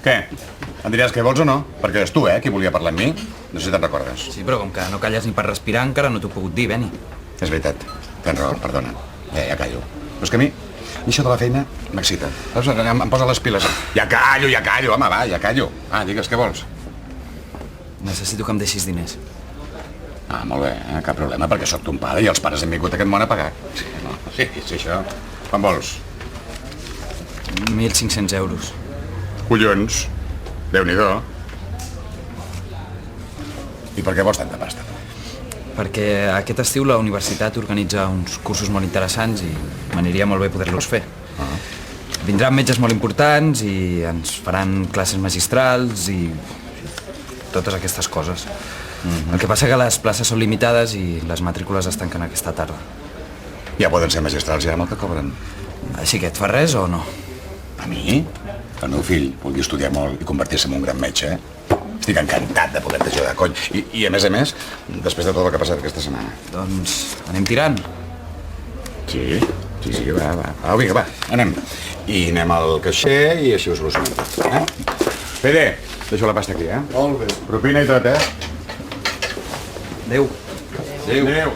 Què? Em diràs què vols o no? Perquè és tu, qui volia parlar amb mi. No sé si te'n recordes. Sí, però com que no calles ni per respirar encara no t'ho he pogut dir, Beni. És veritat. Tens raó, perdona. Ja callo. Però és que a mi això de la feina m'excita. Saps? Em posa les piles. Ja callo, home, va, ja callo. Digues què vols. Necessito que em deixis diners. Molt bé, cap problema, perquè sóc ton pare i els pares han vingut a aquest món a pagar. Sí, això. Quan vols? 1.500 euros. Collons. Déu-n'hi-do. I per què vols tanta pasta? Perquè aquest estiu la universitat organitza uns cursos molt interessants i m'aniria molt bé poder-los fer. Vindran metges molt importants i ens faran classes magistrals i totes aquestes coses. El que passa que les places són limitades i les matrícules es tanquen aquesta tarda. Ja poden ser magistrals ja amb el que cobren. Així que et fa res o no? A mi? El meu fill vulgui estudiar molt i convertir-se en un gran metge, estic encantat de poder-te ajudar, cony. I a més, després de tot el que ha passat aquesta setmana. Doncs anem tirant. Sí, va. Vinga, va, anem. I anem al caixer i així ho solucionem tot, Pere, deixo la pasta aquí, Molt bé. Propina i tot, Adéu. Adéu.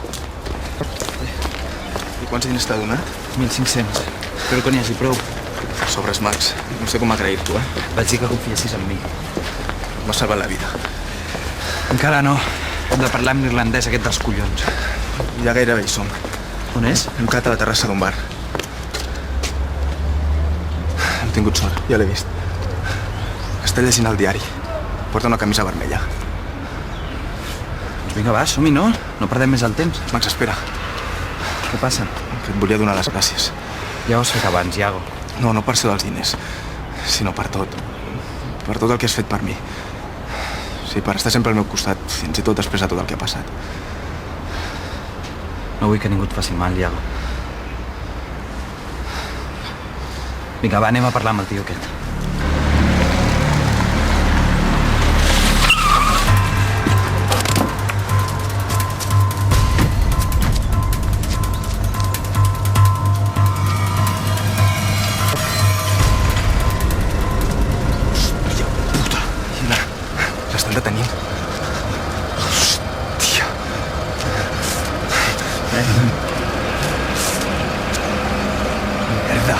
I quants diners t'ha donat? 1.500. Espero que n'hi hagi prou. Sobres, Max. No sé com agrair-t'ho, Vaig dir que confiessis en mi. M'ha salvat la vida. Encara no. Hem de parlar amb l'irlandès aquest dels collons. Ja gairebé hi som. On és? Hem quedat a la terrassa d'un bar. Hem tingut sort, ja l'he vist. Està llegint el diari. Porta una camisa vermella. Doncs vinga, va, som-hi, no? No perdem més el temps. Max, espera. Què passa? Que et volia donar les gràcies. Ja ho has fet abans, Iago. No per ser dels diners, sinó per tot. Per tot el que has fet per mi. Sí, per estar sempre al meu costat, fins i tot després de tot el que ha passat. No vull que ningú et faci mal, Iago. Vinga, va, anem a parlar amb el tio aquest. L'estan detenint. Hòstia. Merda!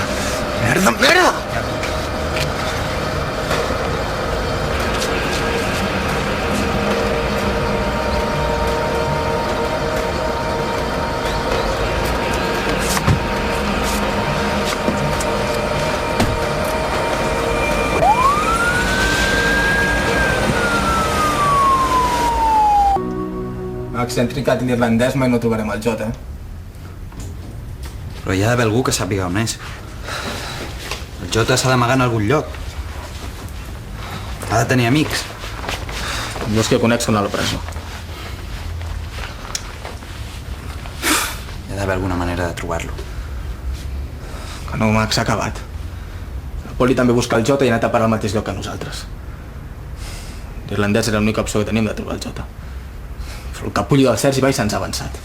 Max, si han tricat en irlandès mai no trobarem el Jota, Però hi ha d'haver algú que sàpiga on és. El Jota s'ha d'amagar en algun lloc. Ha de tenir amics. Jo els que conec són a la presó. Hi ha d'haver alguna manera de trobar-lo. Que no, Max, s'ha acabat. El Poli també busca el Jota i ha anat a parar al mateix lloc que nosaltres. L'irlandès era l'única opció que teníem de trobar el Jota. Però el capullo del Sergi va i se'ns ha avançat.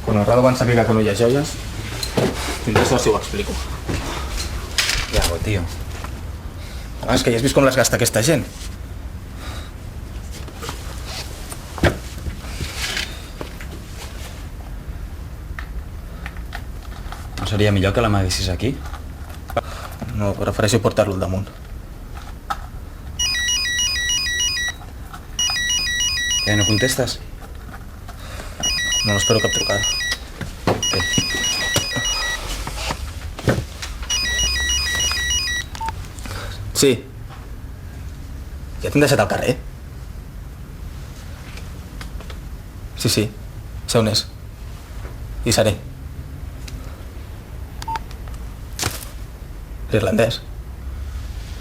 Quan el Rado van saber que no hi ha joies, tindré sort si ho explico. Iago, tio. És que ja has vist com les gasta aquesta gent. No seria millor que l'amaguessis aquí? No, prefereixo portar-lo al damunt. Què, no contestes? No espero cap trucada. Bé. Sí. Ja t'hem deixat al carrer? Sí. Sé on és. Hi seré. L'irlandès.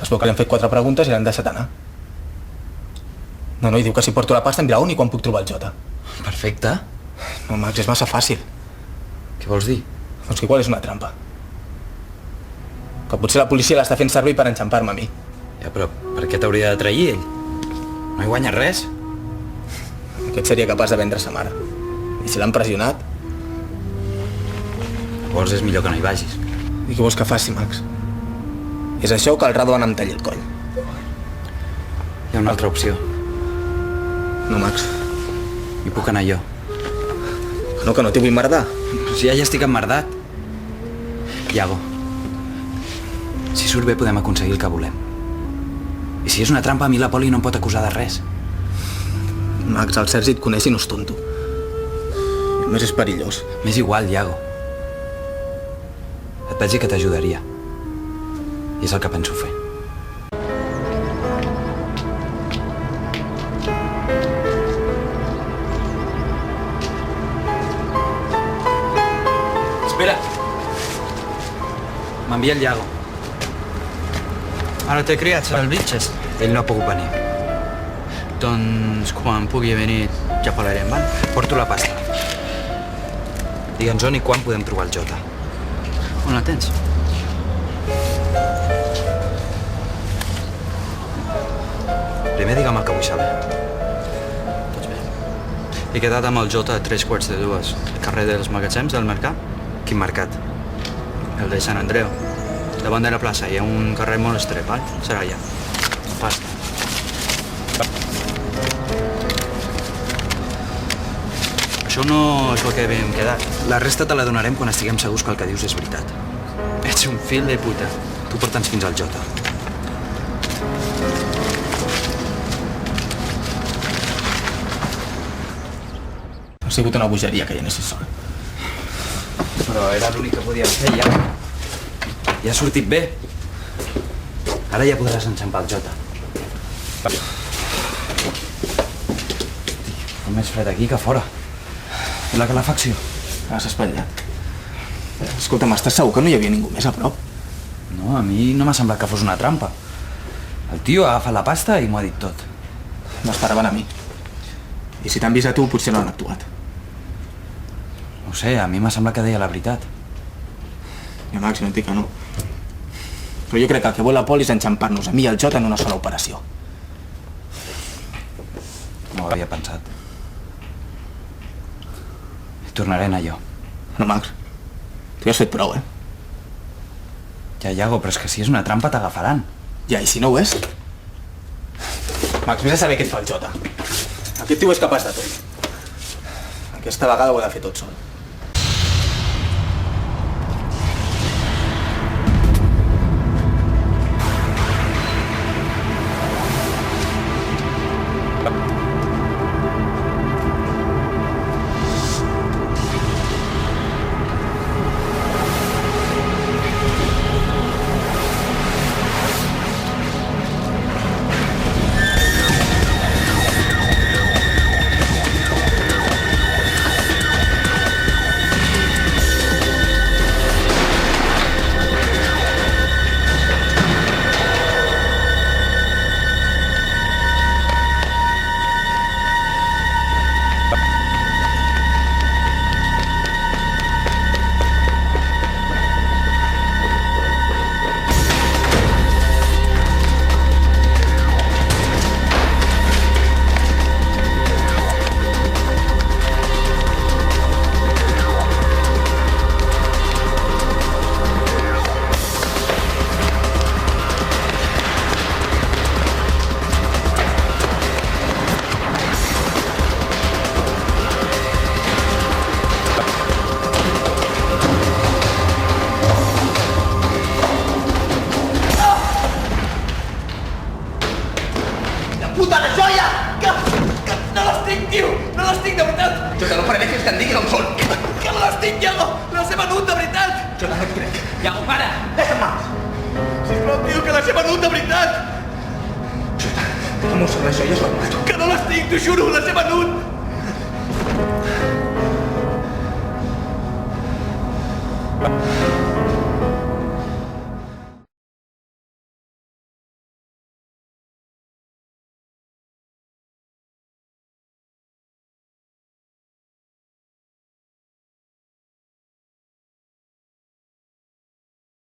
Es veu que li han fet 4 preguntes i l'han deixat anar. No, i diu que si porto la pasta em dirà on i quan puc trobar el Jota. Perfecte. No, Max, és massa fàcil. Què vols dir? Doncs que igual és una trampa. Que potser la policia l'està fent servir per enxampar-me a mi. Ja, però per què t'hauria de trair ell? No hi guanya res? Aquest seria capaç de vendre sa mare. I si l'han pressionat... Llavors és millor que no hi vagis. I què vols que faci, Max? És això que el Radovan em talli el coll. Hi ha una altra opció. No, Max. Hi puc anar jo. Que no t'hi vull merdar. Però si ja estic emmerdat. Iago, si surt bé podem aconseguir el que volem. I si és una trampa, a mi la Poli no em pot acusar de res. Max, el Sergi et coneix i no és tonto. I a més és perillós. M'és igual, Iago. Et vaig dir que t'ajudaria. I és el que penso fer. Espera. M'envia el Iago. Ara t'he criat, serà el Bridges. Ell no ha pogut venir. Doncs quan pugui venir ja parlarem, val? Porto la pasta. Digue'ns on i quan podem trobar el Jota. On la tens? Primer digue'm el que vull saber. Tots bé. He quedat amb el Jota a 3:45, al carrer dels magatzems del mercat, Quin mercat? el de Sant Andreu. Davant de la plaça hi ha un carrer molt estret, val? Serà allà. Pasta. Això no és el que havíem quedat. La resta te la donarem quan estiguem segurs que el que dius és veritat. Ets un fill de puta. Tu porta'ns fins al Jota. Ha sigut una bogeria que hi anessis sol. Però era l'únic que podíem fer, ja. Ja ha sortit bé. Ara ja podràs enxampar el Jota. Fa més fred aquí que fora. I la calefacció? Has espatllat. Escolta'm, estàs segur que no hi havia ningú més a prop? No, a mi no m'ha semblat que fos una trampa. El tio ha agafat la pasta i m'ho ha dit tot. M'esperaven a mi. I si t'han vist a tu, potser no han actuat. No ho sé, a mi m'ha semblat que deia la veritat. Ja, Max, no et dic que no. Però jo crec que el que vol la Poli és enxampar-nos a mi i al Jota en una sola operació. No ho havia pensat. Hi tornaré a anar jo. No, Max, tu ja has fet prou, eh? Ja, Iago, però és que si és una trampa t'agafaran. Ja, i si no ho és? Max, vés a saber què et fa el Jota. Aquest tio és capaç de tot. Aquesta vegada ho he de fer tot sol. Puta la joia! Que no les tinc, tio! No les tinc, de veritat! Jota, no faré fins que em diguin on són. Que no les tinc, Iago! Les he venut, de veritat! Jota, no et crec. Iago, para! Deixa'm mans. Sisplau, tio, que les he venut, de veritat! Jota, com ho són les joies o el Que no les tinc, t'ho juro, les he venut! mato?